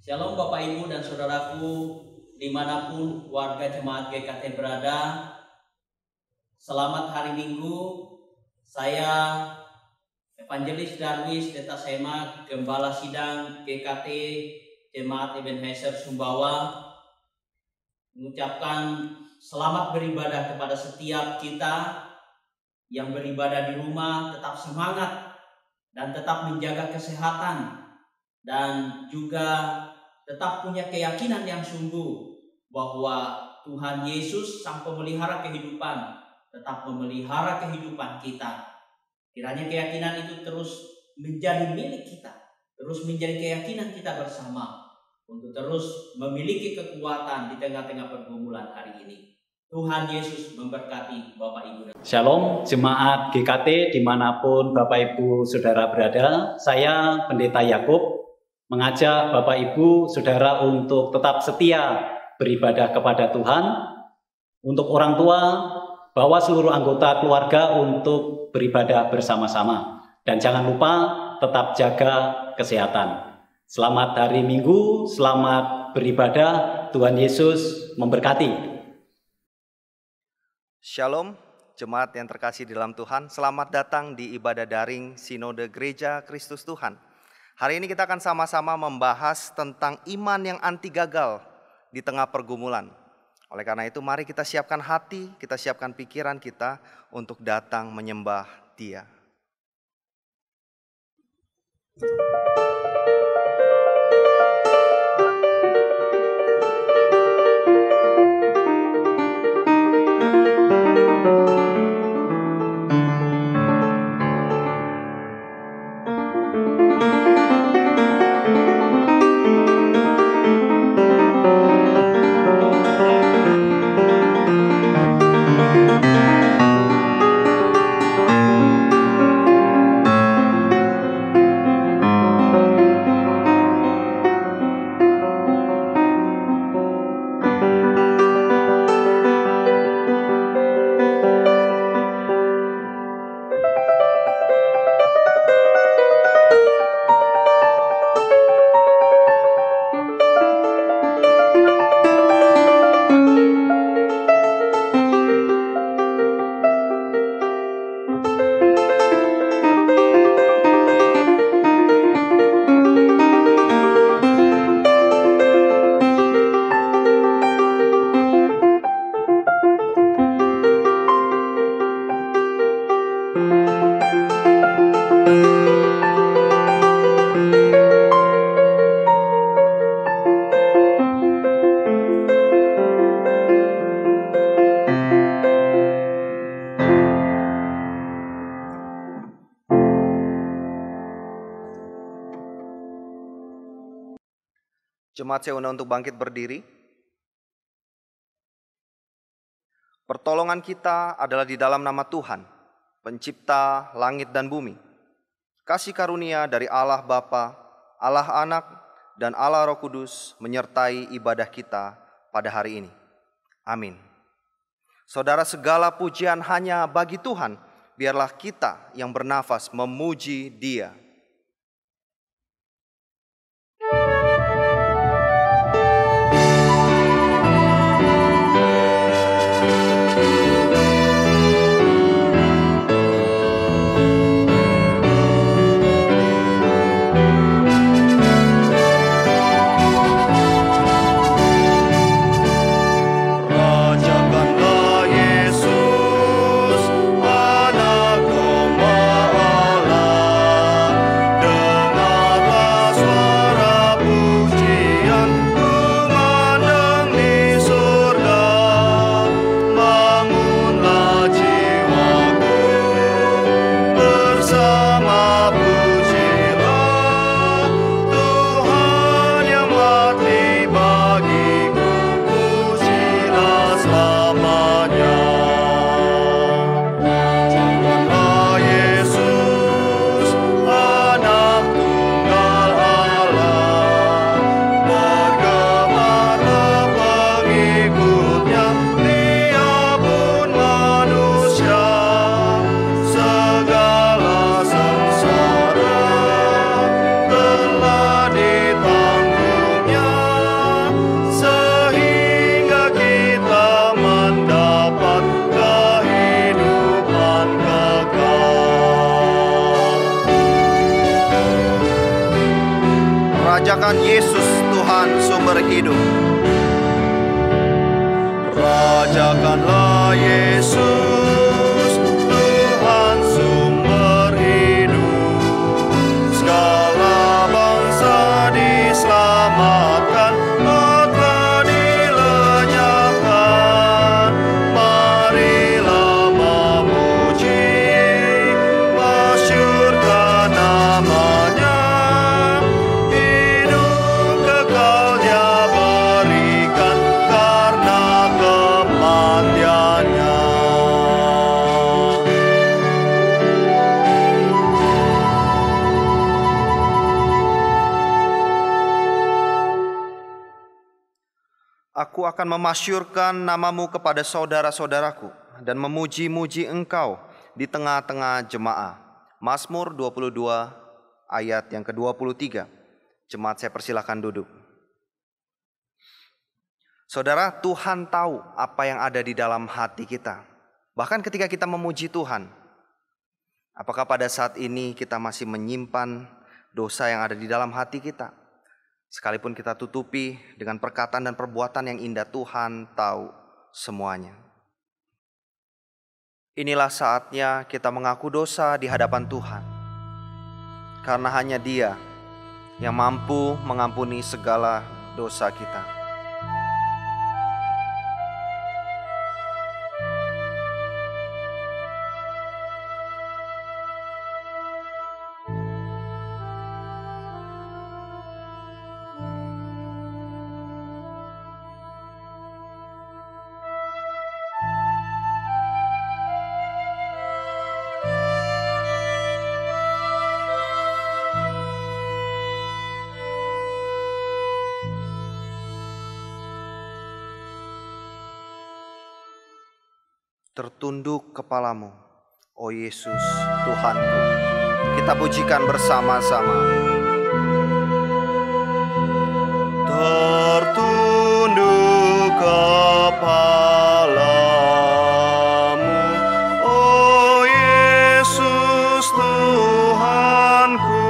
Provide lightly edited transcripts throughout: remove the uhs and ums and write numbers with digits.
Shalom Bapak Ibu dan Saudaraku dimanapun warga jemaat GKT berada. Selamat hari Minggu. Saya Evangelis Darwis Deta Sema, Gembala Sidang GKT Jemaat Ebenezer Sumbawa, mengucapkan selamat beribadah kepada setiap kita yang beribadah di rumah. Tetap semangat dan tetap menjaga kesehatan, dan juga tetap punya keyakinan yang sungguh bahwa Tuhan Yesus sang pemelihara kehidupan tetap memelihara kehidupan kita. Kiranya keyakinan itu terus menjadi milik kita, terus menjadi keyakinan kita bersama untuk terus memiliki kekuatan di tengah-tengah pergumulan hari ini. Tuhan Yesus memberkati Bapak Ibu. Shalom jemaat GKT dimanapun Bapak Ibu Saudara berada. Saya Pendeta Yakub mengajak Bapak Ibu Saudara untuk tetap setia beribadah kepada Tuhan. Untuk orang tua, bawa seluruh anggota keluarga untuk beribadah bersama-sama. Dan jangan lupa tetap jaga kesehatan. Selamat hari Minggu, selamat beribadah. Tuhan Yesus memberkati. Shalom, jemaat yang terkasih di dalam Tuhan. Selamat datang di ibadah daring Sinode Gereja Kristus Tuhan. Hari ini kita akan sama-sama membahas tentang iman yang anti gagal di tengah pergumulan. Oleh karena itu, mari kita siapkan hati, kita siapkan pikiran kita untuk datang menyembah Dia. Jemaat saya undang untuk bangkit berdiri. Pertolongan kita adalah di dalam nama Tuhan, pencipta langit dan bumi. Kasih karunia dari Allah Bapa, Allah Anak, dan Allah Roh Kudus menyertai ibadah kita pada hari ini. Amin. Saudara, segala pujian hanya bagi Tuhan. Biarlah kita yang bernafas memuji Dia. Anak domba Allah memuliakan Yesus Tuhan sumber hidup. Rajakanlah Yesus Tuhan sumber hidup. Segala bangsa diselamatkan, telah dilenyapkan. Marilah memuji, masyurkan namanya. Hidup kekal Dia berikan karena kematiannya. Aku akan memasyurkan namamu kepada saudara-saudaraku dan memuji-muji engkau di tengah-tengah jemaah. Mazmur 22 ayat yang ke-23. Jemaat saya persilahkan duduk. Saudara, Tuhan tahu apa yang ada di dalam hati kita. Bahkan ketika kita memuji Tuhan, apakah pada saat ini kita masih menyimpan dosa yang ada di dalam hati kita? Sekalipun kita tutupi dengan perkataan dan perbuatan yang indah, Tuhan tahu semuanya. Inilah saatnya kita mengaku dosa di hadapan Tuhan. Karena hanya Dia yang mampu mengampuni segala dosa kita. Tertunduk kepalamu, oh Yesus Tuhanku. Kita pujikan bersama-sama. Tertunduk kepalamu, oh Yesus Tuhanku.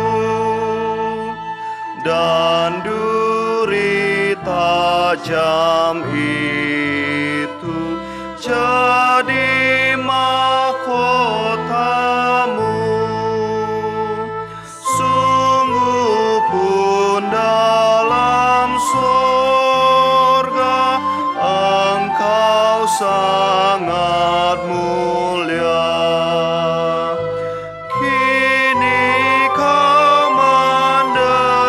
Dan duri tajam itu jadi mahkotamu. Sungguh pun dalam surga Engkau sangat mulia. Kini kau menderita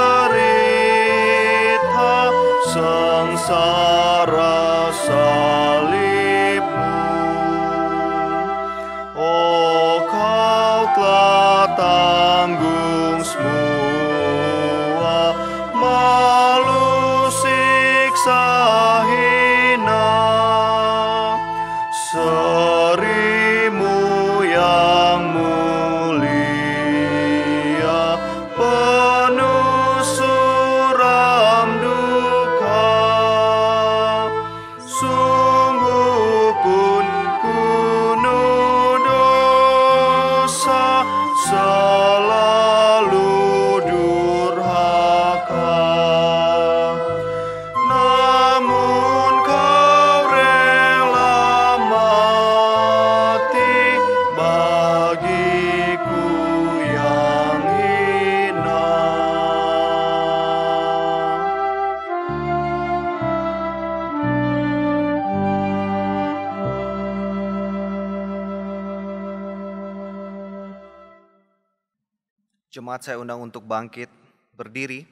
sengsara salib. Tanggung semua malu siksa hina. Serimu yang mulia penuh suram duka. Sungguh pun kuno dosa, selalu durhaka. Namun kau rela mati bagiku yang hina. Jemaat saya undang untuk bangkit, berdiri.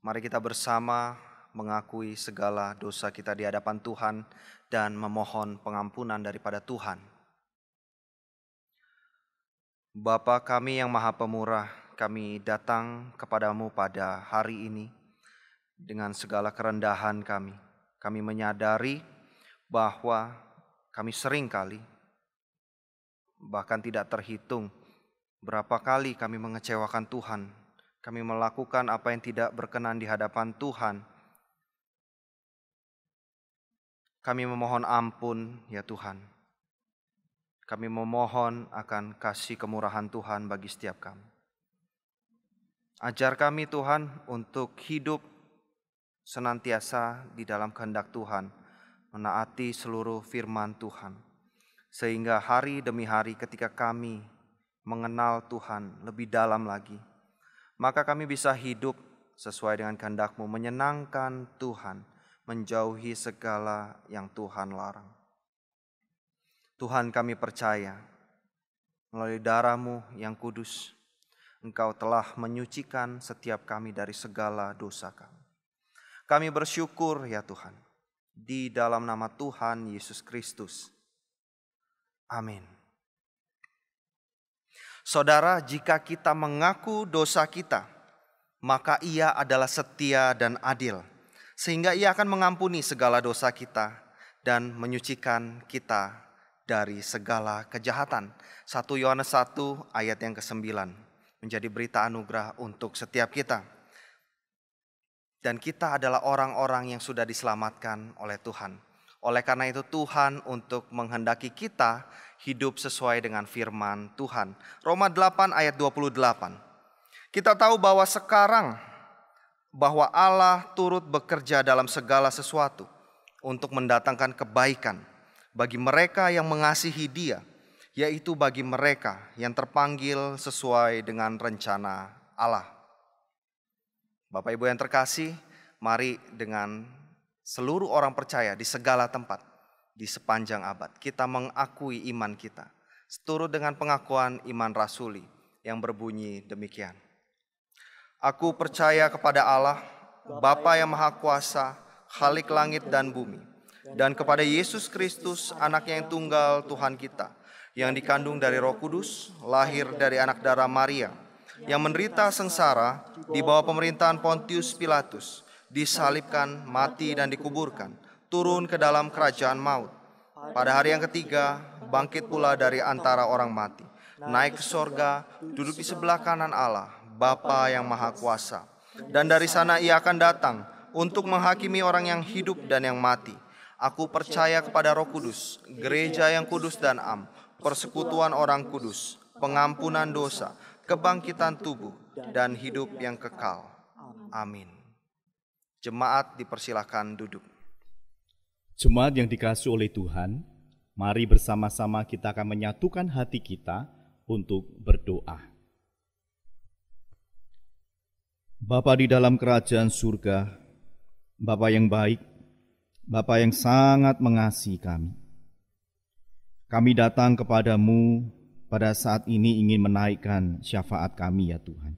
Mari kita bersama mengakui segala dosa kita di hadapan Tuhan dan memohon pengampunan daripada Tuhan. Bapa kami yang Maha Pemurah, kami datang kepadamu pada hari ini dengan segala kerendahan kami. Kami menyadari bahwa kami seringkali, bahkan tidak terhitung, berapa kali kami mengecewakan Tuhan. Kami melakukan apa yang tidak berkenan di hadapan Tuhan. Kami memohon ampun ya Tuhan. Kami memohon akan kasih kemurahan Tuhan bagi setiap kami. Ajar kami Tuhan untuk hidup senantiasa di dalam kehendak Tuhan, menaati seluruh firman Tuhan, sehingga hari demi hari ketika kami mengenal Tuhan lebih dalam lagi, maka kami bisa hidup sesuai dengan kehendak-Mu, menyenangkan Tuhan, menjauhi segala yang Tuhan larang. Tuhan, kami percaya melalui darah-Mu yang kudus, Engkau telah menyucikan setiap kami dari segala dosa kami. Kami bersyukur ya Tuhan, di dalam nama Tuhan Yesus Kristus. Amin. Saudara, jika kita mengaku dosa kita, maka Ia adalah setia dan adil, sehingga Ia akan mengampuni segala dosa kita dan menyucikan kita dari segala kejahatan. 1 Yohanes 1 ayat yang ke-9 menjadi berita anugerah untuk setiap kita. Dan kita adalah orang-orang yang sudah diselamatkan oleh Tuhan. Oleh karena itu Tuhan untuk menghendaki kita hidup sesuai dengan firman Tuhan. Roma 8 ayat 28. Kita tahu bahwa sekarang bahwa Allah turut bekerja dalam segala sesuatu untuk mendatangkan kebaikan bagi mereka yang mengasihi Dia, yaitu bagi mereka yang terpanggil sesuai dengan rencana Allah. Bapak Ibu yang terkasih, mari dengan seluruh orang percaya di segala tempat, di sepanjang abad, kita mengakui iman kita, seturut dengan pengakuan iman rasuli yang berbunyi demikian. Aku percaya kepada Allah, Bapa yang Maha Kuasa, Khalik langit dan bumi, dan kepada Yesus Kristus, Anak yang tunggal Tuhan kita, yang dikandung dari Roh Kudus, lahir dari anak darah Maria, yang menderita sengsara di bawah pemerintahan Pontius Pilatus, disalibkan, mati dan dikuburkan, turun ke dalam kerajaan maut. Pada hari yang ketiga, bangkit pula dari antara orang mati, naik ke sorga, duduk di sebelah kanan Allah, Bapa yang Maha Kuasa. Dan dari sana Ia akan datang untuk menghakimi orang yang hidup dan yang mati. Aku percaya kepada Roh Kudus, gereja yang kudus dan am, persekutuan orang kudus, pengampunan dosa, kebangkitan tubuh, dan hidup yang kekal. Amin. Jemaat dipersilakan duduk. Jemaat yang dikasihi oleh Tuhan, mari bersama-sama kita akan menyatukan hati kita untuk berdoa. Bapa di dalam kerajaan surga, Bapa yang baik, Bapa yang sangat mengasihi kami. Kami datang kepadamu pada saat ini ingin menaikkan syafaat kami ya Tuhan.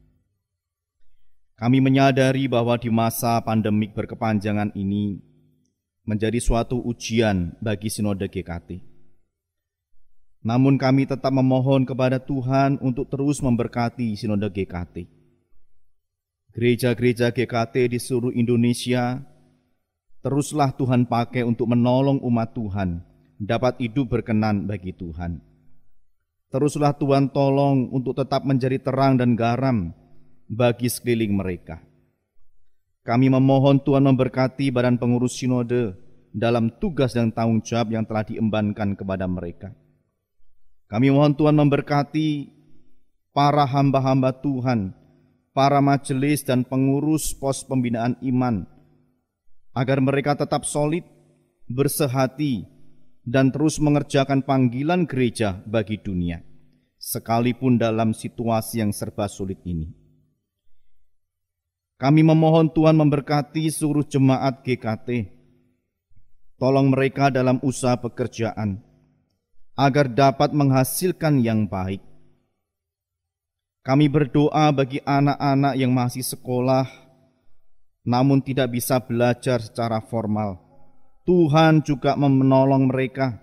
Kami menyadari bahwa di masa pandemik berkepanjangan ini menjadi suatu ujian bagi Sinode GKT. Namun kami tetap memohon kepada Tuhan untuk terus memberkati Sinode GKT. Gereja-gereja GKT di seluruh Indonesia, teruslah Tuhan pakai untuk menolong umat Tuhan dapat hidup berkenan bagi Tuhan. Teruslah Tuhan tolong untuk tetap menjadi terang dan garam bagi sekeliling mereka. Kami memohon Tuhan memberkati badan pengurus sinode dalam tugas dan tanggung jawab yang telah diembankan kepada mereka. Kami mohon Tuhan memberkati para hamba-hamba Tuhan, para majelis dan pengurus pos pembinaan iman, agar mereka tetap solid, bersehati, dan terus mengerjakan panggilan gereja bagi dunia, sekalipun dalam situasi yang serba sulit ini. Kami memohon Tuhan memberkati seluruh jemaat GKT. Tolong mereka dalam usaha pekerjaan, agar dapat menghasilkan yang baik. Kami berdoa bagi anak-anak yang masih sekolah, namun tidak bisa belajar secara formal. Tuhan juga menolong mereka,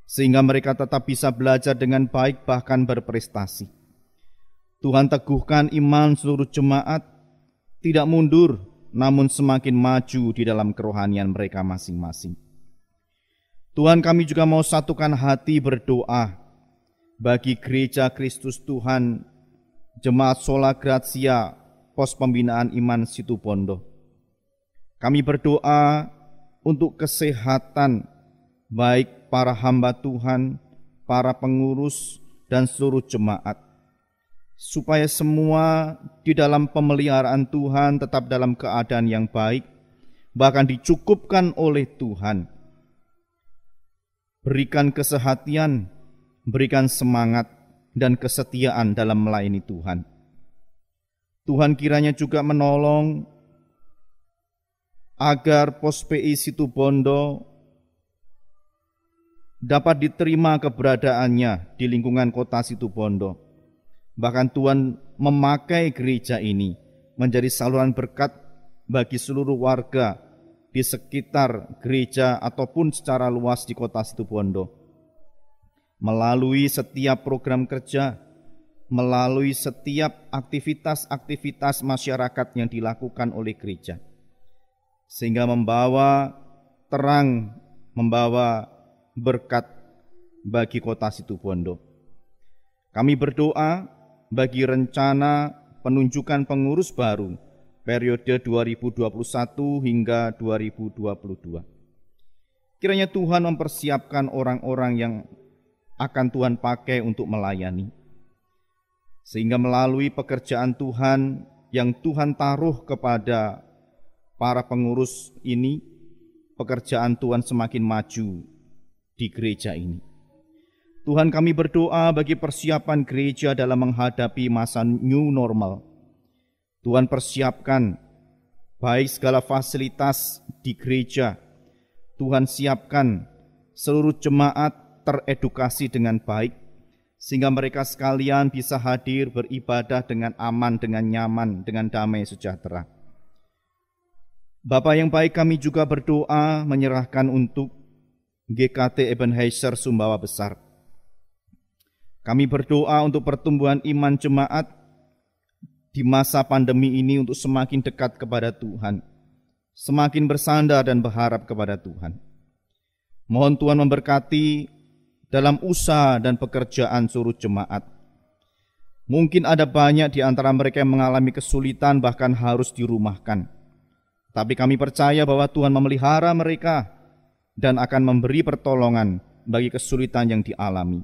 sehingga mereka tetap bisa belajar dengan baik bahkan berprestasi. Tuhan teguhkan iman seluruh jemaat, tidak mundur, namun semakin maju di dalam kerohanian mereka masing-masing. Tuhan, kami juga mau satukan hati berdoa bagi Gereja Kristus Tuhan, Jemaat Sola Gratia, Pos Pembinaan Iman Situbondo. Kami berdoa untuk kesehatan baik para hamba Tuhan, para pengurus, dan seluruh jemaat. supaya semua di dalam pemeliharaan Tuhan tetap dalam keadaan yang baik, bahkan dicukupkan oleh Tuhan. Berikan kesehatan, berikan semangat dan kesetiaan dalam melayani Tuhan. Tuhan kiranya juga menolong agar Pos PI Situbondo dapat diterima keberadaannya di lingkungan kota Situbondo. Bahkan Tuhan memakai gereja ini menjadi saluran berkat bagi seluruh warga di sekitar gereja ataupun secara luas di kota Situbondo. Melalui setiap program kerja, melalui setiap aktivitas-aktivitas masyarakat yang dilakukan oleh gereja, sehingga membawa terang, membawa berkat bagi kota Situbondo. Kami berdoa bagi rencana penunjukan pengurus baru periode 2021 hingga 2022. Kiranya Tuhan mempersiapkan orang-orang yang akan Tuhan pakai untuk melayani, sehingga melalui pekerjaan Tuhan yang Tuhan taruh kepada para pengurus ini, pekerjaan Tuhan semakin maju di gereja ini. Tuhan, kami berdoa bagi persiapan gereja dalam menghadapi masa new normal. Tuhan persiapkan baik segala fasilitas di gereja. Tuhan siapkan seluruh jemaat teredukasi dengan baik, sehingga mereka sekalian bisa hadir beribadah dengan aman, dengan nyaman, dengan damai sejahtera. Bapa yang baik, kami juga berdoa menyerahkan untuk GKT Ebenezer Sumbawa Besar. Kami berdoa untuk pertumbuhan iman jemaat di masa pandemi ini untuk semakin dekat kepada Tuhan, semakin bersandar dan berharap kepada Tuhan. Mohon Tuhan memberkati dalam usaha dan pekerjaan seluruh jemaat. Mungkin ada banyak di antara mereka yang mengalami kesulitan, bahkan harus dirumahkan. Tapi kami percaya bahwa Tuhan memelihara mereka dan akan memberi pertolongan bagi kesulitan yang dialami.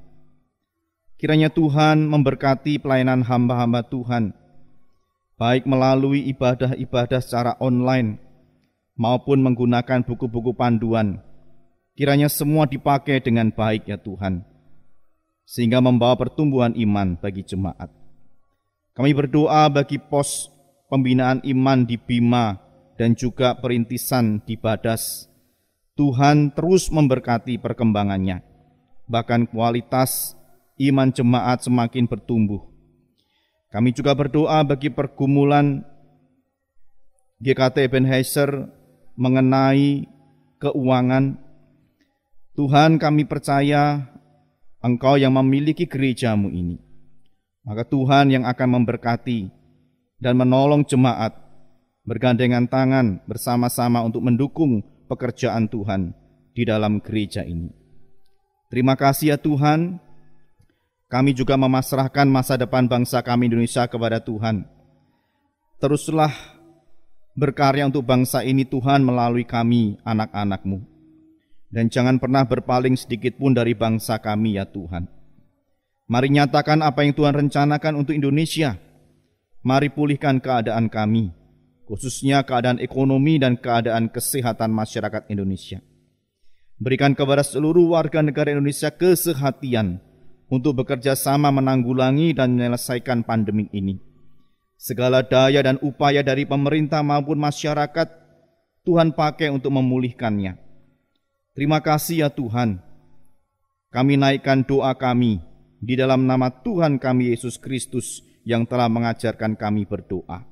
Kiranya Tuhan memberkati pelayanan hamba-hamba Tuhan, baik melalui ibadah-ibadah secara online maupun menggunakan buku-buku panduan. Kiranya semua dipakai dengan baik ya Tuhan, sehingga membawa pertumbuhan iman bagi jemaat. Kami berdoa bagi pos pembinaan iman di Bima dan juga perintisan di Badas. Tuhan terus memberkati perkembangannya, bahkan kualitas iman jemaat semakin bertumbuh. Kami juga berdoa bagi pergumulan GKT Ebenezer mengenai keuangan. Tuhan, kami percaya Engkau yang memiliki gerejamu ini. Maka Tuhan yang akan memberkati dan menolong jemaat bergandengan tangan bersama-sama untuk mendukung pekerjaan Tuhan di dalam gereja ini. Terima kasih ya Tuhan. Kami juga memasrahkan masa depan bangsa kami Indonesia kepada Tuhan. Teruslah berkarya untuk bangsa ini Tuhan melalui kami anak-anak-Mu. Dan jangan pernah berpaling sedikit pun dari bangsa kami ya Tuhan. Mari nyatakan apa yang Tuhan rencanakan untuk Indonesia. Mari pulihkan keadaan kami, khususnya keadaan ekonomi dan keadaan kesehatan masyarakat Indonesia. Berikan kepada seluruh warga negara Indonesia kesehatian untuk bekerja sama menanggulangi dan menyelesaikan pandemi ini. Segala daya dan upaya dari pemerintah maupun masyarakat, Tuhan pakai untuk memulihkannya. Terima kasih ya Tuhan. Kami naikkan doa kami di dalam nama Tuhan kami Yesus Kristus yang telah mengajarkan kami berdoa.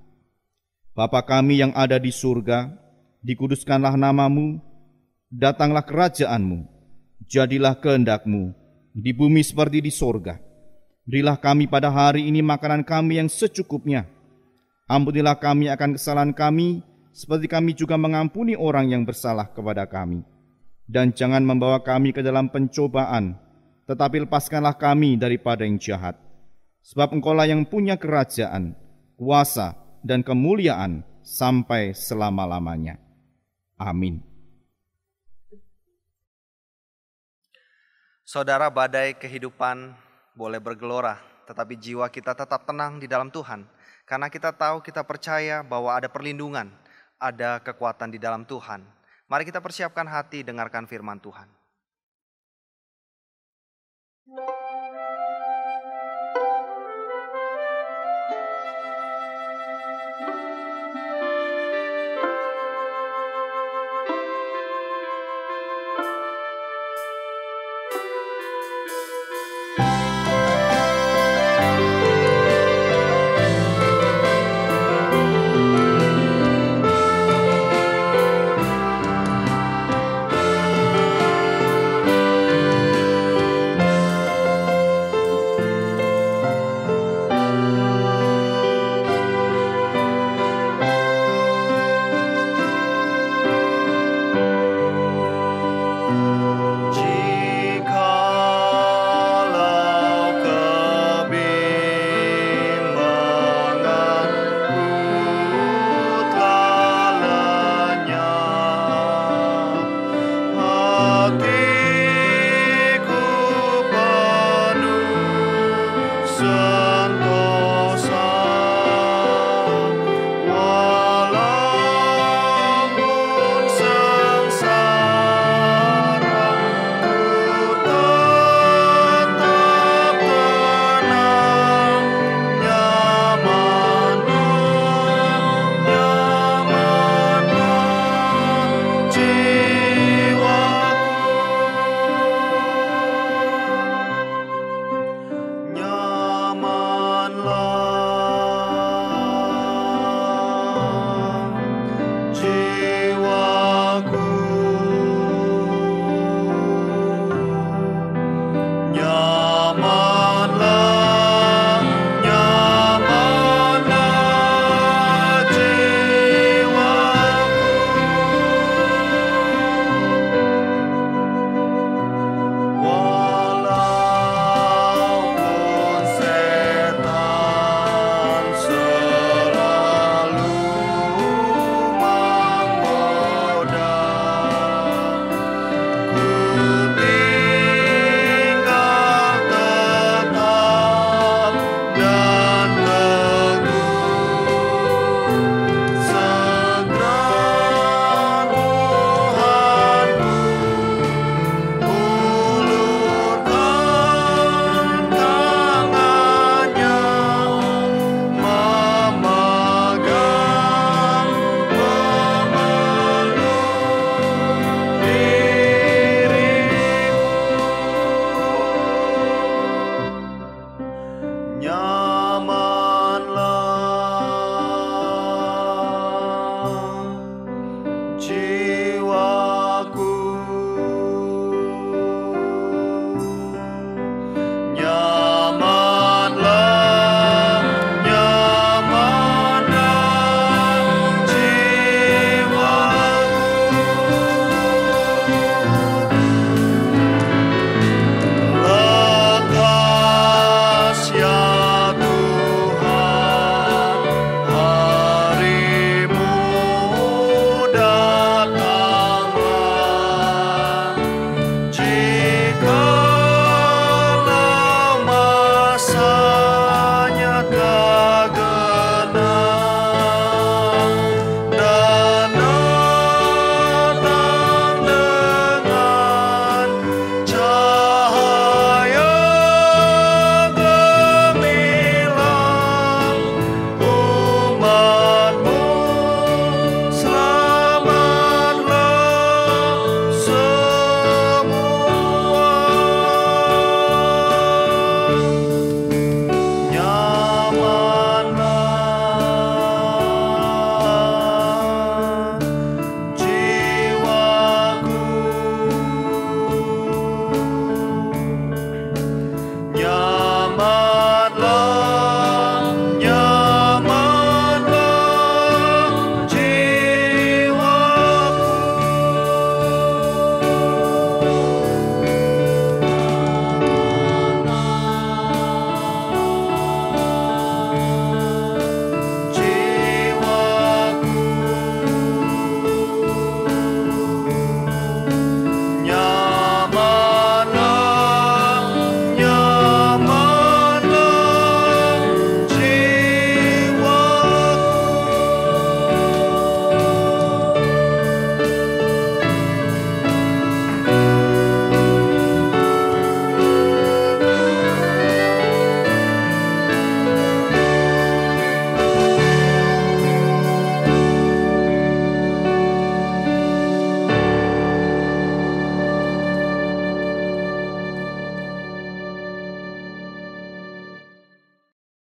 Bapa kami yang ada di surga, dikuduskanlah nama-Mu, datanglah kerajaan-Mu, jadilah kehendak-Mu di bumi seperti di sorga. Berilah kami pada hari ini makanan kami yang secukupnya. Ampunilah kami akan kesalahan kami, seperti kami juga mengampuni orang yang bersalah kepada kami. Dan jangan membawa kami ke dalam pencobaan, tetapi lepaskanlah kami daripada yang jahat. Sebab Engkaulah yang punya kerajaan, kuasa, dan kemuliaan sampai selama-lamanya. Amin. Saudara, badai kehidupan boleh bergelora, tetapi jiwa kita tetap tenang di dalam Tuhan. Karena kita tahu, kita percaya bahwa ada perlindungan, ada kekuatan di dalam Tuhan. Mari kita persiapkan hati dengarkan firman Tuhan.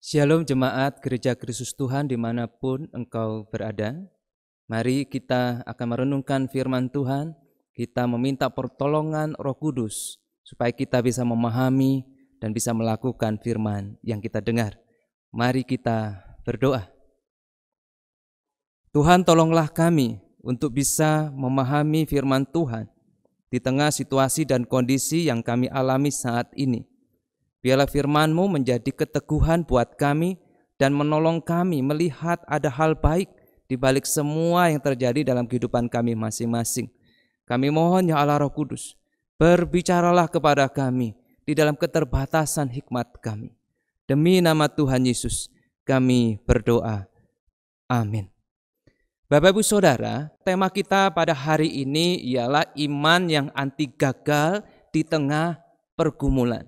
Shalom jemaat Gereja Kristus Tuhan dimanapun engkau berada. Mari kita akan merenungkan firman Tuhan. Kita meminta pertolongan Roh Kudus supaya kita bisa memahami dan bisa melakukan firman yang kita dengar. Mari kita berdoa. Tuhan, tolonglah kami untuk bisa memahami firman Tuhan di tengah situasi dan kondisi yang kami alami saat ini. Biarlah firman-Mu menjadi keteguhan buat kami dan menolong kami melihat ada hal baik di balik semua yang terjadi dalam kehidupan kami masing-masing. Kami mohon ya Allah Roh Kudus, berbicaralah kepada kami di dalam keterbatasan hikmat kami. Demi nama Tuhan Yesus kami berdoa. Amin. Bapak Ibu Saudara, tema kita pada hari ini ialah iman yang anti gagal di tengah pergumulan.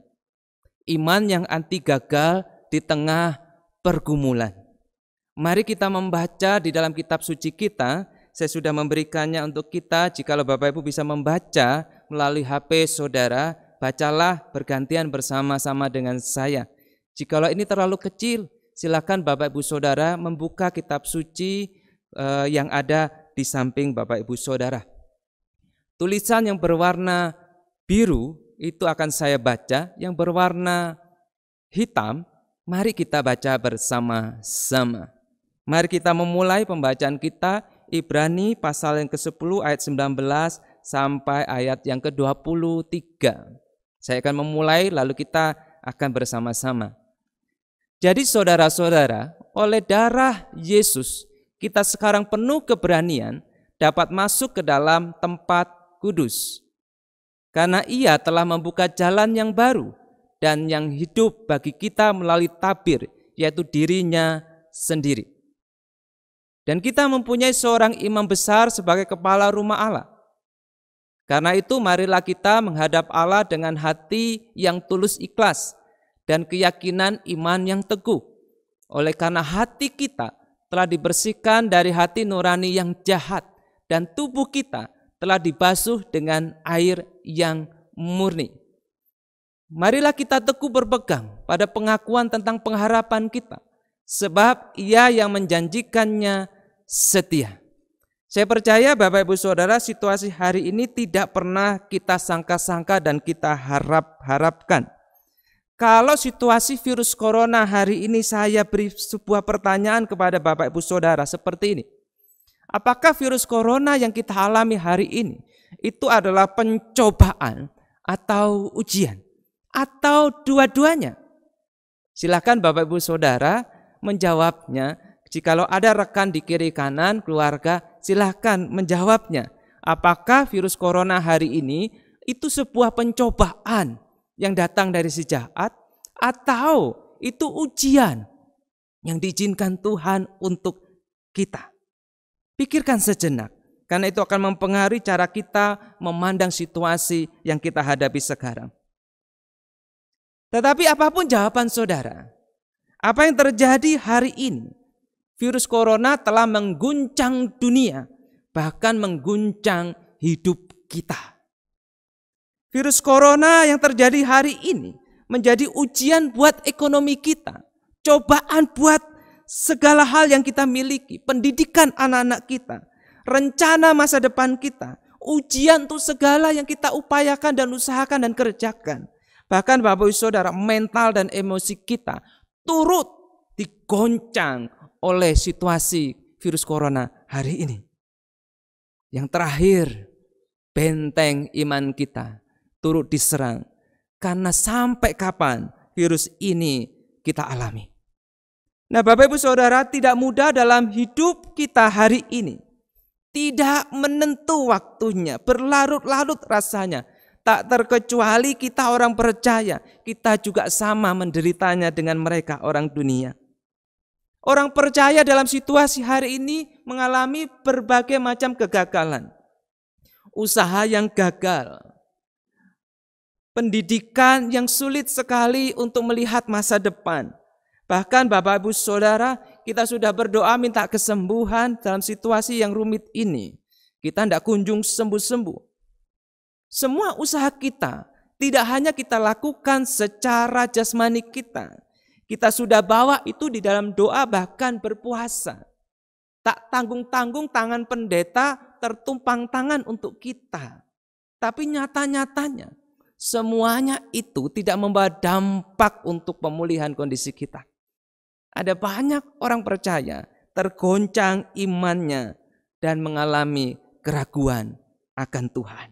Iman yang anti gagal di tengah pergumulan. Mari kita membaca di dalam kitab suci kita. Saya sudah memberikannya untuk kita. Jikalau Bapak Ibu bisa membaca melalui HP saudara, bacalah bergantian bersama-sama dengan saya. Jikalau ini terlalu kecil, silakan Bapak Ibu Saudara membuka kitab suci yang ada di samping Bapak Ibu Saudara. Tulisan yang berwarna biru itu akan saya baca, yang berwarna hitam, mari kita baca bersama-sama. Mari kita memulai pembacaan kita, Ibrani pasal yang ke-10 ayat 19 sampai ayat yang ke-23. Saya akan memulai lalu kita akan bersama-sama. Jadi saudara-saudara, oleh darah Yesus, kita sekarang penuh keberanian dapat masuk ke dalam tempat kudus. Karena Ia telah membuka jalan yang baru dan yang hidup bagi kita melalui tabir, yaitu dirinya sendiri. Dan kita mempunyai seorang imam besar sebagai kepala rumah Allah. Karena itu marilah kita menghadap Allah dengan hati yang tulus ikhlas dan keyakinan iman yang teguh. Oleh karena hati kita telah dibersihkan dari hati nurani yang jahat dan tubuh kita telah dibasuh dengan air yang murni. Marilah kita teguh berpegang pada pengakuan tentang pengharapan kita, sebab Ia yang menjanjikannya setia. Saya percaya Bapak Ibu Saudara, situasi hari ini tidak pernah kita sangka-sangka dan kita harap-harapkan. Kalau situasi virus corona hari ini, saya beri sebuah pertanyaan kepada Bapak Ibu Saudara seperti ini. Apakah virus corona yang kita alami hari ini itu adalah pencobaan atau ujian? Atau dua-duanya? Silakan Bapak Ibu Saudara menjawabnya. Jikalau ada rekan di kiri kanan keluarga, silakan menjawabnya. Apakah virus corona hari ini itu sebuah pencobaan yang datang dari si jahat? Atau itu ujian yang diizinkan Tuhan untuk kita? Pikirkan sejenak, karena itu akan mempengaruhi cara kita memandang situasi yang kita hadapi sekarang. Tetapi apapun jawaban saudara, apa yang terjadi hari ini, virus corona telah mengguncang dunia, bahkan mengguncang hidup kita. Virus corona yang terjadi hari ini menjadi ujian buat ekonomi kita, cobaan buat segala hal yang kita miliki, pendidikan anak-anak kita, rencana masa depan kita, ujian untuk segala yang kita upayakan dan usahakan dan kerjakan. Bahkan Bapak Ibu Saudara, mental dan emosi kita turut digoncang oleh situasi virus corona hari ini. Yang terakhir, benteng iman kita turut diserang. Karena sampai kapan virus ini kita alami. Nah Bapak Ibu Saudara, tidak mudah dalam hidup kita hari ini. Tidak menentu waktunya, berlarut-larut rasanya. Tak terkecuali kita orang percaya, kita juga sama menderitanya dengan mereka orang dunia. Orang percaya dalam situasi hari ini mengalami berbagai macam kegagalan. Usaha yang gagal. Pendidikan yang sulit sekali untuk melihat masa depan. Bahkan Bapak Ibu Saudara, kita sudah berdoa minta kesembuhan dalam situasi yang rumit ini. Kita tidak kunjung sembuh-sembuh. Semua usaha kita tidak hanya kita lakukan secara jasmani kita. Kita sudah bawa itu di dalam doa, bahkan berpuasa. Tak tanggung-tanggung tangan pendeta tertumpang tangan untuk kita. Tapi nyata-nyatanya semuanya itu tidak membawa dampak untuk pemulihan kondisi kita. Ada banyak orang percaya tergoncang imannya dan mengalami keraguan akan Tuhan.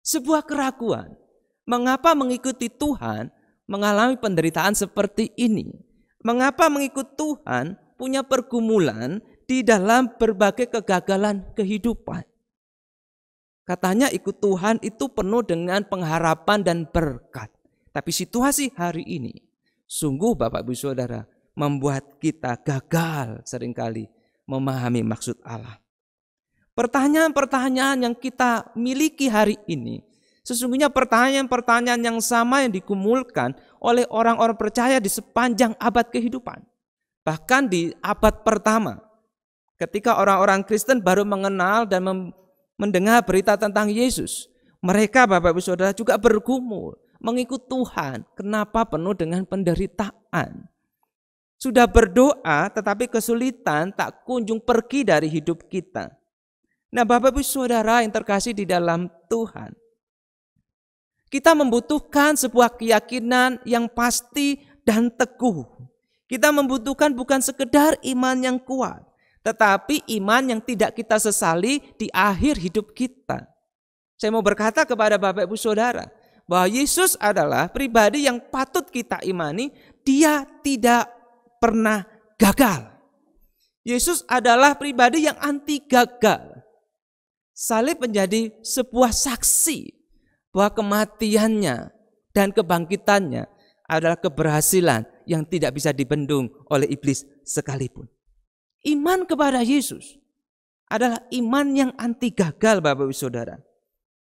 Sebuah keraguan. Mengapa mengikuti Tuhan mengalami penderitaan seperti ini? Mengapa mengikuti Tuhan punya pergumulan di dalam berbagai kegagalan kehidupan? Katanya ikut Tuhan itu penuh dengan pengharapan dan berkat. Tapi situasi hari ini sungguh Bapak Ibu Saudara membuat kita gagal seringkali memahami maksud Allah. Pertanyaan-pertanyaan yang kita miliki hari ini sesungguhnya pertanyaan-pertanyaan yang sama yang digumulkan oleh orang-orang percaya di sepanjang abad kehidupan. Bahkan di abad pertama, ketika orang-orang Kristen baru mengenal dan mendengar berita tentang Yesus, mereka Bapak Ibu Saudara juga bergumul mengikut Tuhan. Kenapa penuh dengan penderitaan? Sudah berdoa tetapi kesulitan tak kunjung pergi dari hidup kita. Nah Bapak Ibu Saudara yang terkasih di dalam Tuhan, kita membutuhkan sebuah keyakinan yang pasti dan teguh. Kita membutuhkan bukan sekedar iman yang kuat, tetapi iman yang tidak kita sesali di akhir hidup kita. Saya mau berkata kepada Bapak Ibu Saudara bahwa Yesus adalah pribadi yang patut kita imani. Dia tidak pernah gagal. Yesus adalah pribadi yang anti gagal. Salib menjadi sebuah saksi bahwa kematiannya dan kebangkitannya adalah keberhasilan yang tidak bisa dibendung oleh iblis sekalipun. Iman kepada Yesus adalah iman yang anti gagal Bapak Ibu Saudara.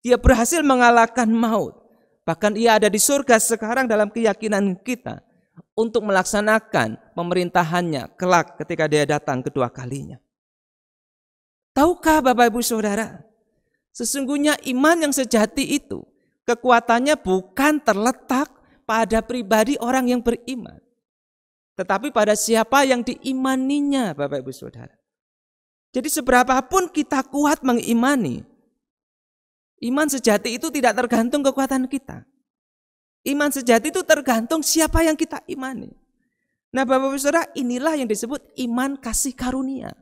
Dia berhasil mengalahkan maut. Bahkan ia ada di surga sekarang dalam keyakinan kita untuk melaksanakan pemerintahannya kelak ketika dia datang kedua kalinya. Tahukah Bapak Ibu Saudara, sesungguhnya iman yang sejati itu kekuatannya bukan terletak pada pribadi orang yang beriman, tetapi pada siapa yang diimaninya Bapak Ibu Saudara. Jadi seberapapun kita kuat mengimani, iman sejati itu tidak tergantung kekuatan kita. Iman sejati itu tergantung siapa yang kita imani. Nah Bapak Ibu Saudara, inilah yang disebut iman kasih karunia.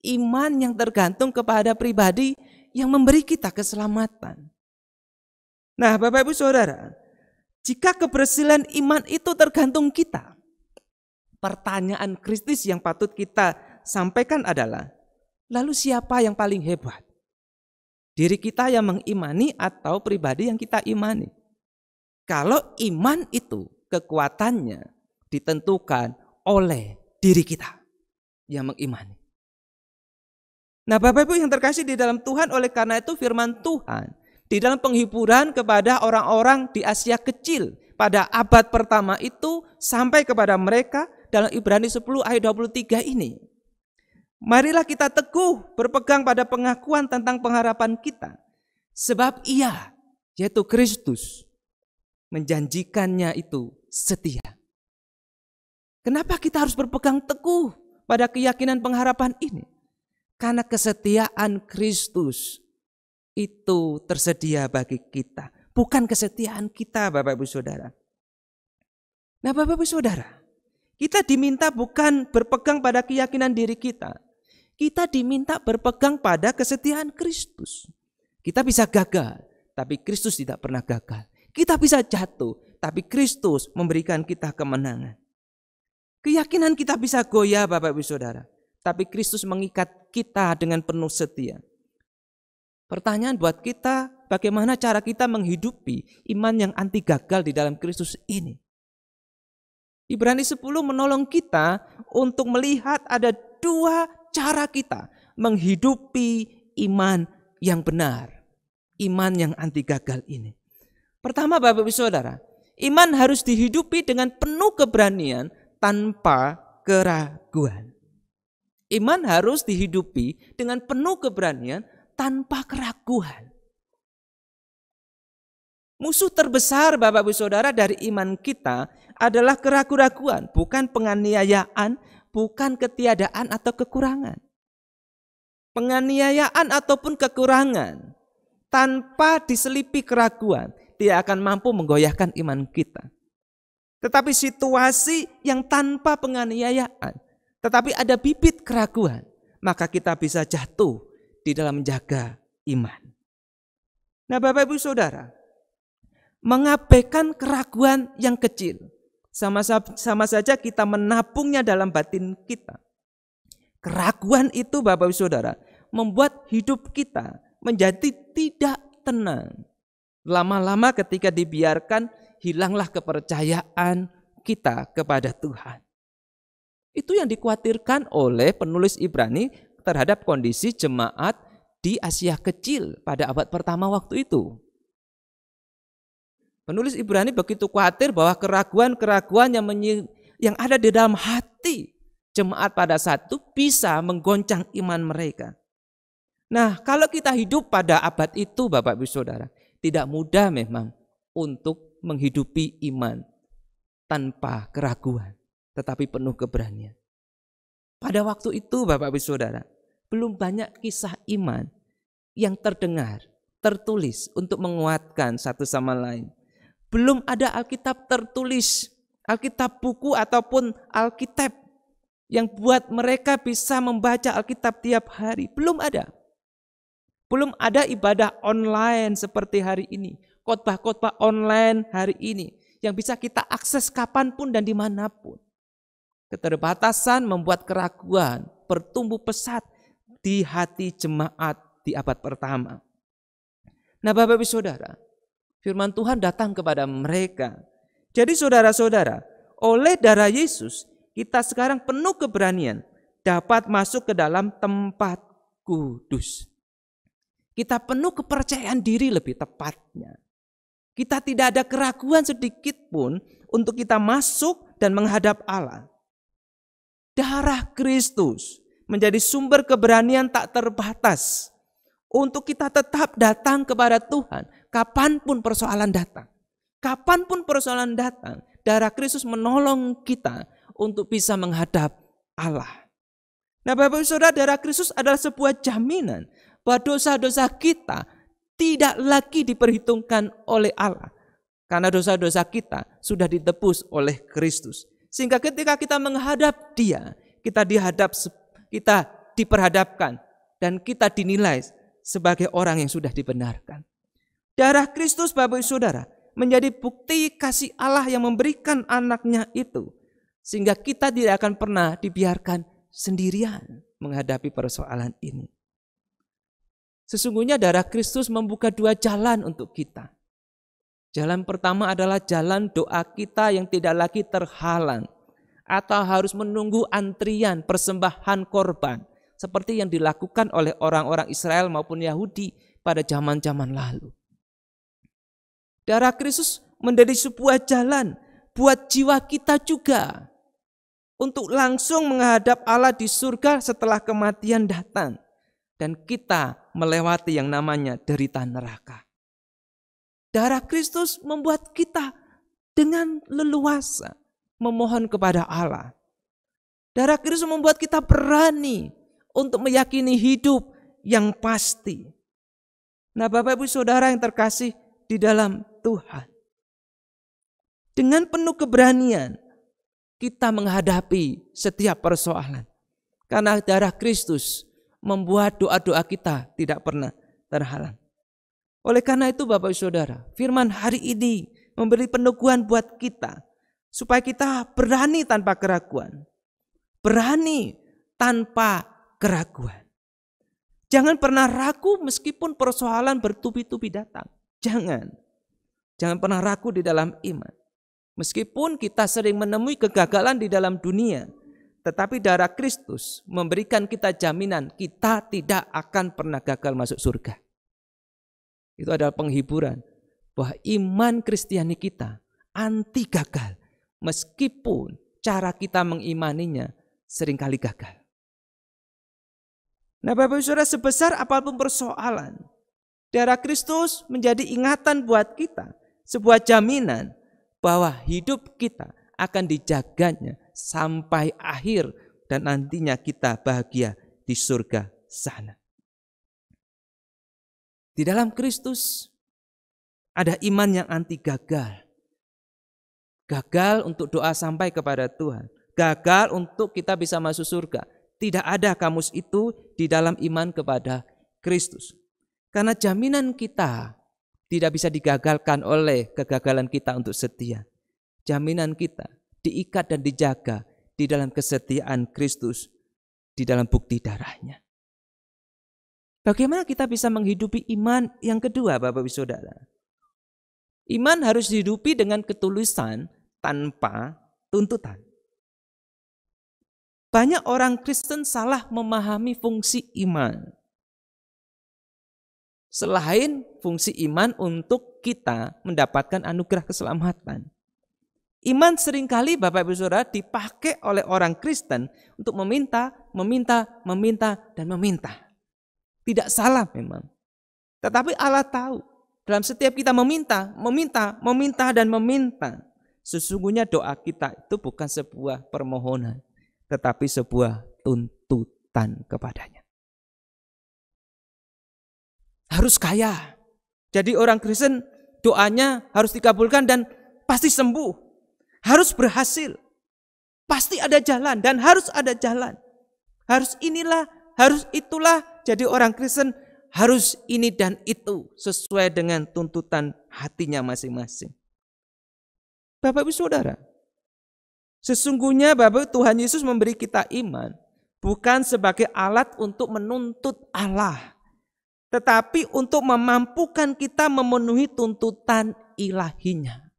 Iman yang tergantung kepada pribadi yang memberi kita keselamatan. Nah Bapak Ibu Saudara, jika keberhasilan iman itu tergantung kita, pertanyaan kritis yang patut kita sampaikan adalah, lalu siapa yang paling hebat? Diri kita yang mengimani atau pribadi yang kita imani? Kalau iman itu kekuatannya ditentukan oleh diri kita yang mengimani. Nah Bapak Ibu yang terkasih di dalam Tuhan, oleh karena itu firman Tuhan di dalam penghiburan kepada orang-orang di Asia Kecil pada abad pertama itu sampai kepada mereka dalam Ibrani 10 ayat 23 ini. Marilah kita teguh berpegang pada pengakuan tentang pengharapan kita. Sebab ia, yaitu Kristus, menjanjikannya itu setia. Kenapa kita harus berpegang teguh pada keyakinan pengharapan ini? Karena kesetiaan Kristus itu tersedia bagi kita. Bukan kesetiaan kita Bapak Ibu Saudara. Nah Bapak Ibu Saudara, kita diminta bukan berpegang pada keyakinan diri kita. Kita diminta berpegang pada kesetiaan Kristus. Kita bisa gagal, tapi Kristus tidak pernah gagal. Kita bisa jatuh, tapi Kristus memberikan kita kemenangan. Keyakinan kita bisa goyah Bapak Ibu Saudara, tapi Kristus mengikat kita dengan penuh setia. Pertanyaan buat kita, bagaimana cara kita menghidupi iman yang anti gagal di dalam Kristus ini? Ibrani 10 menolong kita untuk melihat ada dua cara kita menghidupi iman yang benar, iman yang anti gagal ini. Pertama Bapak Ibu Saudara, iman harus dihidupi dengan penuh keberanian tanpa keraguan. Iman harus dihidupi dengan penuh keberanian tanpa keraguan. Musuh terbesar Bapak Ibu Saudara dari iman kita adalah keraguan-raguan, bukan penganiayaan, bukan ketiadaan atau kekurangan. Penganiayaan ataupun kekurangan tanpa diselipi keraguan tidak akan mampu menggoyahkan iman kita. Tetapi situasi yang tanpa penganiayaan, tetapi ada bibit keraguan, maka kita bisa jatuh di dalam menjaga iman. Nah Bapak Ibu Saudara, mengabaikan keraguan yang kecil, sama saja kita menabungnya dalam batin kita. Keraguan itu Bapak Ibu Saudara membuat hidup kita menjadi tidak tenang. Lama-lama ketika dibiarkan, hilanglah kepercayaan kita kepada Tuhan. Itu yang dikhawatirkan oleh penulis Ibrani terhadap kondisi jemaat di Asia Kecil pada abad pertama waktu itu. Penulis Ibrani begitu khawatir bahwa keraguan-keraguan yang ada di dalam hati jemaat pada saat itu bisa menggoncang iman mereka. Nah, kalau kita hidup pada abad itu Bapak Ibu Saudara, tidak mudah memang untuk menghidupi iman tanpa keraguan, tetapi penuh keberanian. Pada waktu itu Bapak Ibu Saudara, belum banyak kisah iman yang terdengar, tertulis untuk menguatkan satu sama lain. Belum ada Alkitab tertulis, Alkitab buku ataupun Alkitab yang buat mereka bisa membaca Alkitab tiap hari. Belum ada. Belum ada ibadah online seperti hari ini. Khotbah-khotbah online hari ini yang bisa kita akses kapanpun dan dimanapun. Keterbatasan membuat keraguan bertumbuh pesat di hati jemaat di abad pertama. Nah Bapak Ibu Saudara, firman Tuhan datang kepada mereka. Jadi saudara-saudara, oleh darah Yesus, kita sekarang penuh keberanian dapat masuk ke dalam tempat kudus. Kita penuh kepercayaan diri lebih tepatnya. Kita tidak ada keraguan sedikit pun untuk kita masuk dan menghadap Allah. Darah Kristus menjadi sumber keberanian tak terbatas untuk kita tetap datang kepada Tuhan kapanpun persoalan datang. Kapanpun persoalan datang, darah Kristus menolong kita untuk bisa menghadap Allah. Nah Bapak Ibu Saudara, darah Kristus adalah sebuah jaminan bahwa dosa-dosa kita tidak lagi diperhitungkan oleh Allah. Karena dosa-dosa kita sudah ditebus oleh Kristus. Sehingga ketika kita menghadap Dia, kita diperhadapkan dan kita dinilai sebagai orang yang sudah dibenarkan. Darah Kristus Bapak Ibu Saudara menjadi bukti kasih Allah yang memberikan anaknya itu. Sehingga kita tidak akan pernah dibiarkan sendirian menghadapi persoalan ini. Sesungguhnya darah Kristus membuka dua jalan untuk kita. Jalan pertama adalah jalan doa kita yang tidak lagi terhalang atau harus menunggu antrian persembahan korban seperti yang dilakukan oleh orang-orang Israel maupun Yahudi pada zaman-zaman lalu. Darah Kristus menjadi sebuah jalan buat jiwa kita juga untuk langsung menghadap Allah di surga setelah kematian datang dan kita melewati yang namanya derita neraka. Darah Kristus membuat kita dengan leluasa memohon kepada Allah. Darah Kristus membuat kita berani untuk meyakini hidup yang pasti. Nah Bapak Ibu Saudara yang terkasih di dalam Tuhan. Dengan penuh keberanian kita menghadapi setiap persoalan. Karena darah Kristus membuat doa-doa kita tidak pernah terhalang. Oleh karena itu Bapak Ibu Saudara, firman hari ini memberi peneguhan buat kita supaya kita berani tanpa keraguan. Berani tanpa keraguan. Jangan pernah ragu meskipun persoalan bertubi-tubi datang. Jangan pernah ragu di dalam iman. Meskipun kita sering menemui kegagalan di dalam dunia, tetapi darah Kristus memberikan kita jaminan kita tidak akan pernah gagal masuk surga. Itu adalah penghiburan bahwa iman Kristiani kita anti gagal. Meskipun cara kita mengimaninya seringkali gagal. Nah Bapak Ibu Saudara, sebesar apapun persoalan, darah Kristus menjadi ingatan buat kita sebuah jaminan bahwa hidup kita akan dijaganya sampai akhir dan nantinya kita bahagia di surga sana. Di dalam Kristus ada iman yang anti gagal. Gagal untuk doa sampai kepada Tuhan. Gagal untuk kita bisa masuk surga. Tidak ada kamus itu di dalam iman kepada Kristus. Karena jaminan kita tidak bisa digagalkan oleh kegagalan kita untuk setia. Jaminan kita diikat dan dijaga di dalam kesetiaan Kristus, di dalam bukti darahnya. Bagaimana kita bisa menghidupi iman yang kedua, Bapak Ibu Saudara? Iman harus dihidupi dengan ketulusan tanpa tuntutan. Banyak orang Kristen salah memahami fungsi iman. Selain fungsi iman untuk kita mendapatkan anugerah keselamatan. Iman seringkali Bapak Ibu Saudara dipakai oleh orang Kristen untuk meminta, dan meminta. Tidak salah memang. Tetapi Allah tahu dalam setiap kita meminta, dan meminta. Sesungguhnya doa kita itu bukan sebuah permohonan, tetapi sebuah tuntutan kepadanya. Harus kaya. Jadi orang Kristen doanya harus dikabulkan dan pasti sembuh. Harus berhasil. Pasti ada jalan dan harus ada jalan. Harus inilah, harus itulah. Jadi orang Kristen harus ini dan itu sesuai dengan tuntutan hatinya masing-masing. Bapak Ibu Saudara, sesungguhnya Bapak Tuhan Yesus memberi kita iman bukan sebagai alat untuk menuntut Allah, tetapi untuk memampukan kita memenuhi tuntutan ilahinya.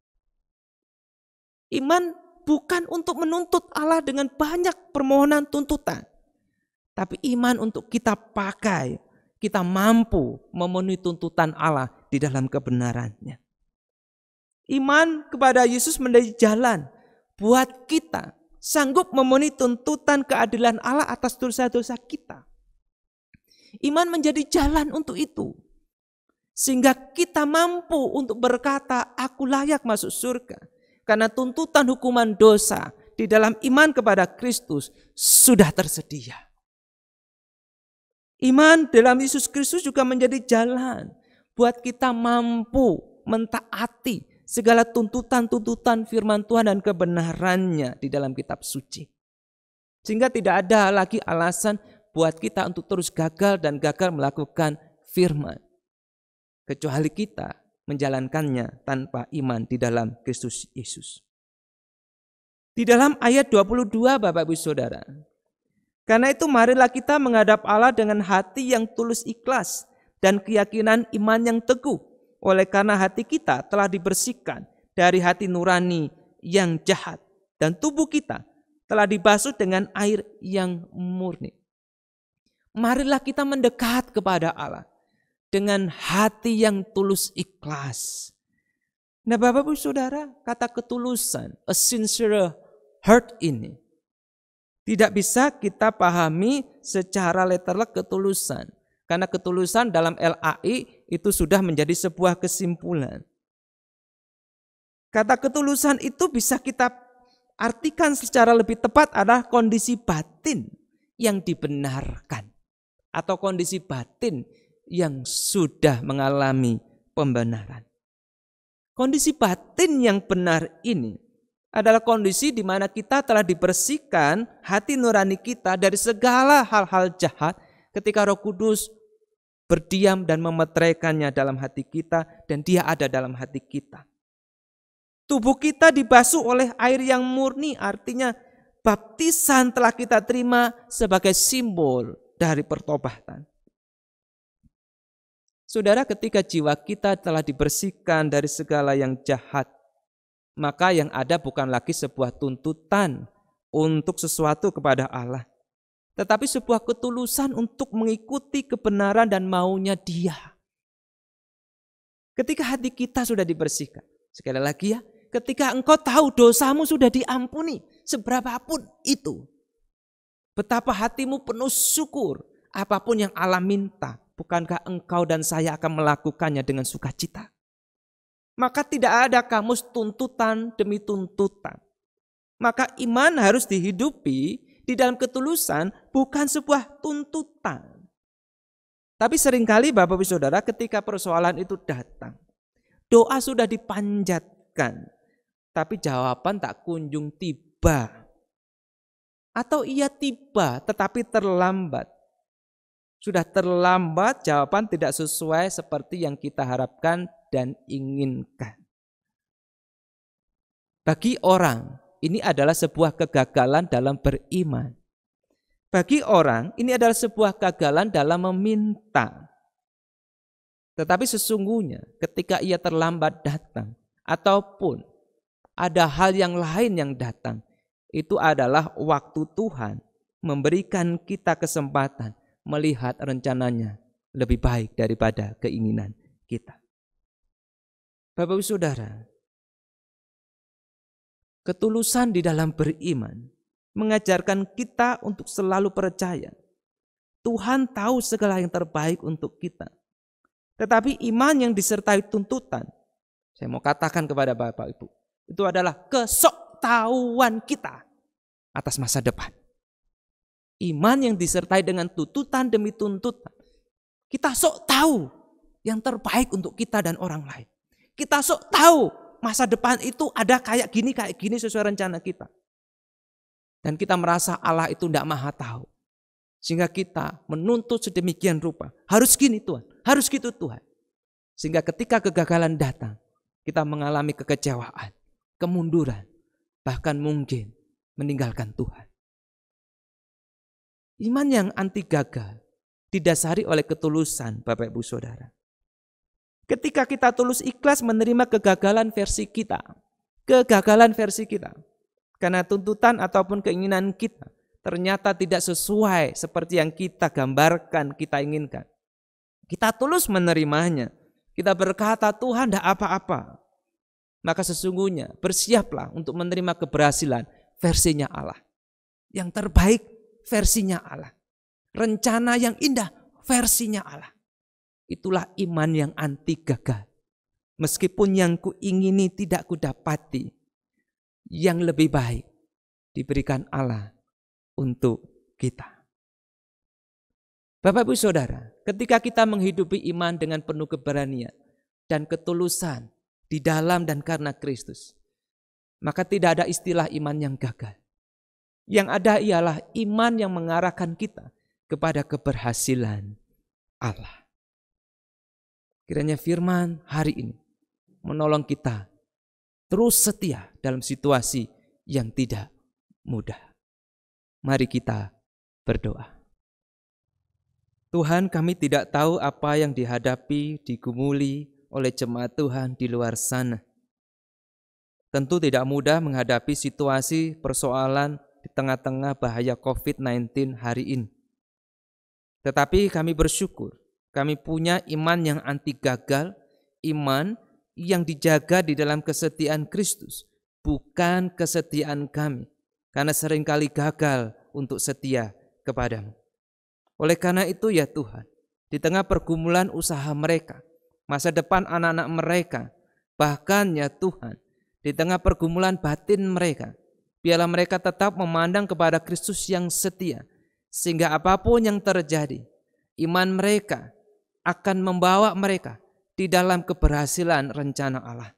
Iman bukan untuk menuntut Allah dengan banyak permohonan tuntutan, tapi iman untuk kita pakai, kita mampu memenuhi tuntutan Allah di dalam kebenarannya. Iman kepada Yesus menjadi jalan buat kita sanggup memenuhi tuntutan keadilan Allah atas dosa-dosa kita. Iman menjadi jalan untuk itu. Sehingga kita mampu untuk berkata, aku layak masuk surga. Karena tuntutan hukuman dosa di dalam iman kepada Kristus sudah tersedia. Iman dalam Yesus Kristus juga menjadi jalan buat kita mampu mentaati segala tuntutan-tuntutan firman Tuhan dan kebenarannya di dalam kitab suci. Sehingga tidak ada lagi alasan buat kita untuk terus gagal melakukan firman. Kecuali kita menjalankannya tanpa iman di dalam Kristus Yesus. Di dalam ayat 22 Bapak Ibu Saudara. Karena itu marilah kita menghadap Allah dengan hati yang tulus ikhlas dan keyakinan iman yang teguh. Oleh karena hati kita telah dibersihkan dari hati nurani yang jahat. Dan tubuh kita telah dibasuh dengan air yang murni. Marilah kita mendekat kepada Allah dengan hati yang tulus ikhlas. Nah Bapak Ibu Saudara, kata ketulusan, a sincere heart ini, tidak bisa kita pahami secara letterlek ketulusan. Karena ketulusan dalam LAI itu sudah menjadi sebuah kesimpulan. Kata ketulusan itu bisa kita artikan secara lebih tepat adalah kondisi batin yang dibenarkan. Atau kondisi batin yang sudah mengalami pembenaran. Kondisi batin yang benar ini adalah kondisi di mana kita telah dibersihkan hati nurani kita dari segala hal-hal jahat ketika Roh Kudus berdiam dan memeteraikannya dalam hati kita dan Dia ada dalam hati kita. Tubuh kita dibasuh oleh air yang murni, artinya baptisan telah kita terima sebagai simbol dari pertobatan. Saudara, ketika jiwa kita telah dibersihkan dari segala yang jahat, maka yang ada bukan lagi sebuah tuntutan untuk sesuatu kepada Allah, tetapi sebuah ketulusan untuk mengikuti kebenaran dan maunya Dia. Ketika hati kita sudah dibersihkan, sekali lagi ya, ketika engkau tahu dosamu sudah diampuni, seberapapun itu, betapa hatimu penuh syukur, apapun yang Allah minta, bukankah engkau dan saya akan melakukannya dengan sukacita? maka tidak ada kamus tuntutan demi tuntutan. Maka iman harus dihidupi di dalam ketulusan, bukan sebuah tuntutan. Tapi seringkali Bapak Ibu Saudara, ketika persoalan itu datang, doa sudah dipanjatkan, tapi jawaban tak kunjung tiba. Atau ia tiba tetapi terlambat. Sudah terlambat, jawaban tidak sesuai seperti yang kita harapkan dan inginkan. Bagi orang, ini adalah sebuah kegagalan dalam beriman. Bagi orang, ini adalah sebuah kegagalan dalam meminta. Tetapi sesungguhnya ketika ia terlambat datang, ataupun ada hal yang lain yang datang, itu adalah waktu Tuhan memberikan kita kesempatan melihat rencananya lebih baik daripada keinginan kita. Bapak Ibu Saudara, ketulusan di dalam beriman mengajarkan kita untuk selalu percaya Tuhan tahu segala yang terbaik untuk kita. Tetapi iman yang disertai tuntutan, saya mau katakan kepada Bapak Ibu, itu adalah kesoktahuan kita atas masa depan. Iman yang disertai dengan tuntutan demi tuntutan. Kita sok tahu yang terbaik untuk kita dan orang lain. Kita sok tahu masa depan itu ada kayak gini sesuai rencana kita. Dan kita merasa Allah itu tidak maha tahu. Sehingga kita menuntut sedemikian rupa. Harus gini Tuhan, harus gitu Tuhan. Sehingga ketika kegagalan datang, kita mengalami kekecewaan, kemunduran, bahkan mungkin meninggalkan Tuhan. Iman yang anti gagal didasari oleh ketulusan Bapak Ibu Saudara. Ketika kita tulus ikhlas menerima kegagalan versi kita. Karena tuntutan ataupun keinginan kita ternyata tidak sesuai seperti yang kita gambarkan, kita inginkan. Kita tulus menerimanya. Kita berkata Tuhan tidak apa-apa. Maka sesungguhnya bersiaplah untuk menerima keberhasilan versinya Allah. Yang terbaik versinya Allah. Rencana yang indah versinya Allah. Itulah iman yang anti gagal. Meskipun yang kuingini tidak kudapati, yang lebih baik diberikan Allah untuk kita. Bapak Ibu Saudara, ketika kita menghidupi iman dengan penuh keberanian dan ketulusan di dalam dan karena Kristus, maka tidak ada istilah iman yang gagal. Yang ada ialah iman yang mengarahkan kita kepada keberhasilan Allah. Kiranya firman hari ini menolong kita terus setia dalam situasi yang tidak mudah. Mari kita berdoa. Tuhan, kami tidak tahu apa yang dihadapi, digumuli oleh jemaat Tuhan di luar sana. Tentu tidak mudah menghadapi situasi persoalan di tengah-tengah bahaya COVID-19 hari ini. Tetapi kami bersyukur, kami punya iman yang anti gagal, iman yang dijaga di dalam kesetiaan Kristus, bukan kesetiaan kami, karena seringkali gagal untuk setia kepadamu. Oleh karena itu ya Tuhan, di tengah pergumulan usaha mereka, masa depan anak-anak mereka, bahkan ya Tuhan, di tengah pergumulan batin mereka, biarlah mereka tetap memandang kepada Kristus yang setia, sehingga apapun yang terjadi, iman mereka akan membawa mereka di dalam keberhasilan rencana Allah.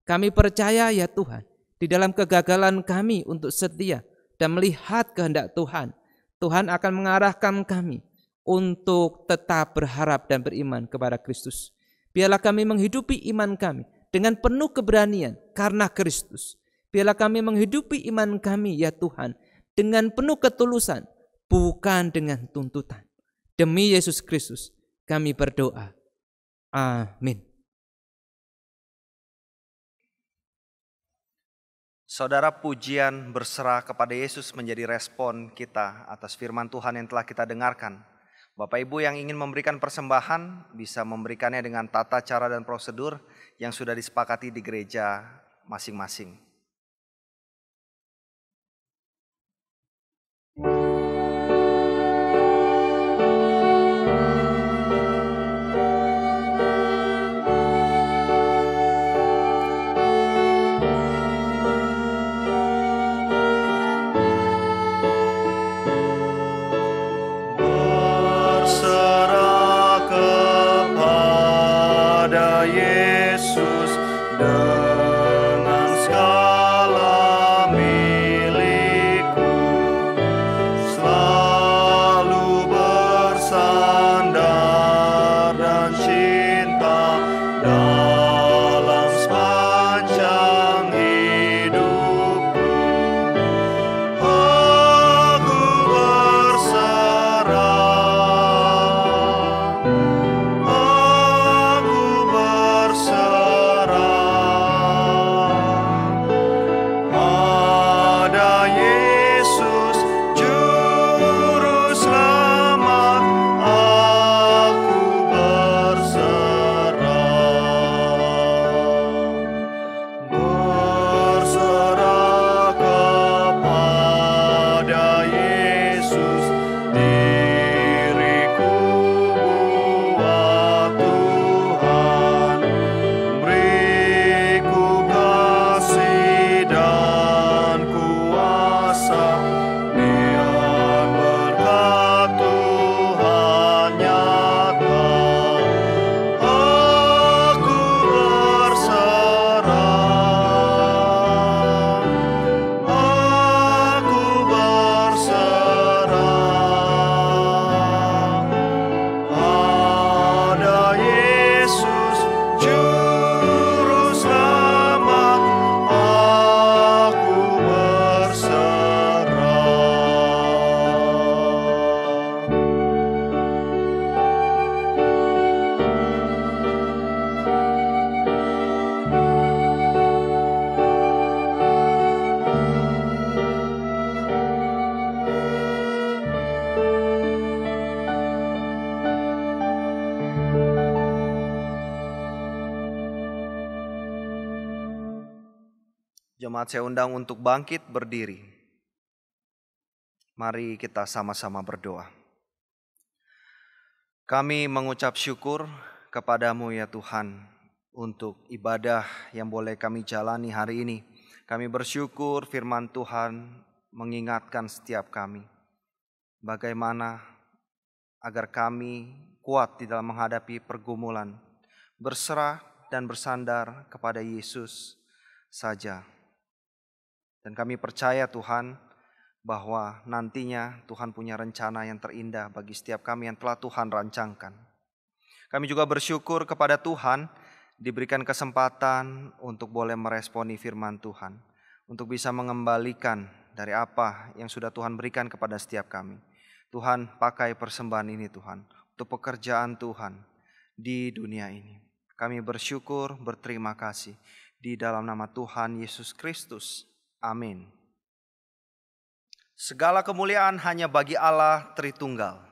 Kami percaya ya Tuhan, di dalam kegagalan kami untuk setia dan melihat kehendak Tuhan, Tuhan akan mengarahkan kami untuk tetap berharap dan beriman kepada Kristus. Biarlah kami menghidupi iman kami dengan penuh keberanian karena Kristus. Biarlah kami menghidupi iman kami ya Tuhan dengan penuh ketulusan, bukan dengan tuntutan. Demi Yesus Kristus kami berdoa. Amin. Saudara, pujian berserah kepada Yesus menjadi respon kita atas firman Tuhan yang telah kita dengarkan. Bapak Ibu yang ingin memberikan persembahan bisa memberikannya dengan tata cara dan prosedur yang sudah disepakati di gereja masing-masing. Jemaat saya undang untuk bangkit berdiri. Mari kita sama-sama berdoa. Kami mengucap syukur kepadamu ya Tuhan untuk ibadah yang boleh kami jalani hari ini. Kami bersyukur firman Tuhan mengingatkan setiap kami bagaimana agar kami kuat di dalam menghadapi pergumulan, berserah dan bersandar kepada Yesus saja. Dan kami percaya Tuhan bahwa nantinya Tuhan punya rencana yang terindah bagi setiap kami yang telah Tuhan rancangkan. Kami juga bersyukur kepada Tuhan diberikan kesempatan untuk boleh meresponi firman Tuhan, untuk bisa mengembalikan dari apa yang sudah Tuhan berikan kepada setiap kami. Tuhan, pakai persembahan ini Tuhan untuk pekerjaan Tuhan di dunia ini. Kami bersyukur, berterima kasih di dalam nama Tuhan Yesus Kristus. Amin. Segala kemuliaan hanya bagi Allah Tritunggal.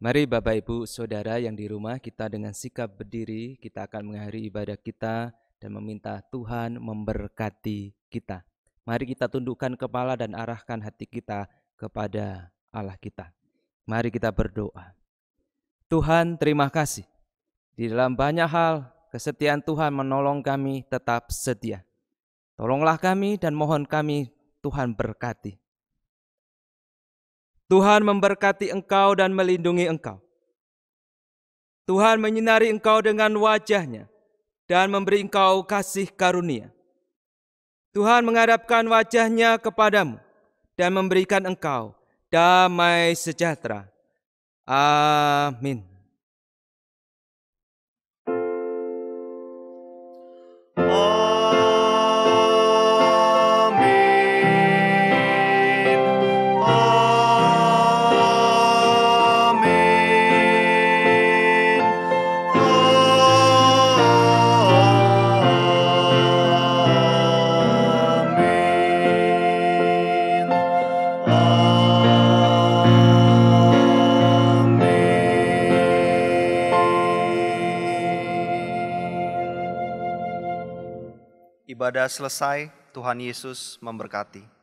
Mari Bapak Ibu Saudara yang di rumah, kita dengan sikap berdiri, kita akan mengakhiri ibadah kita dan meminta Tuhan memberkati kita. Mari kita tundukkan kepala dan arahkan hati kita kepada Allah kita. Mari kita berdoa. Tuhan, terima kasih. Di dalam banyak hal, kesetiaan Tuhan menolong kami tetap setia. Tolonglah kami dan mohon kami Tuhan berkati. Tuhan memberkati engkau dan melindungi engkau. Tuhan menyinari engkau dengan wajah-Nya dan memberi engkau kasih karunia. Tuhan menghadapkan wajah-Nya kepadamu dan memberikan engkau damai sejahtera. Amin. Ibadah selesai, Tuhan Yesus memberkati.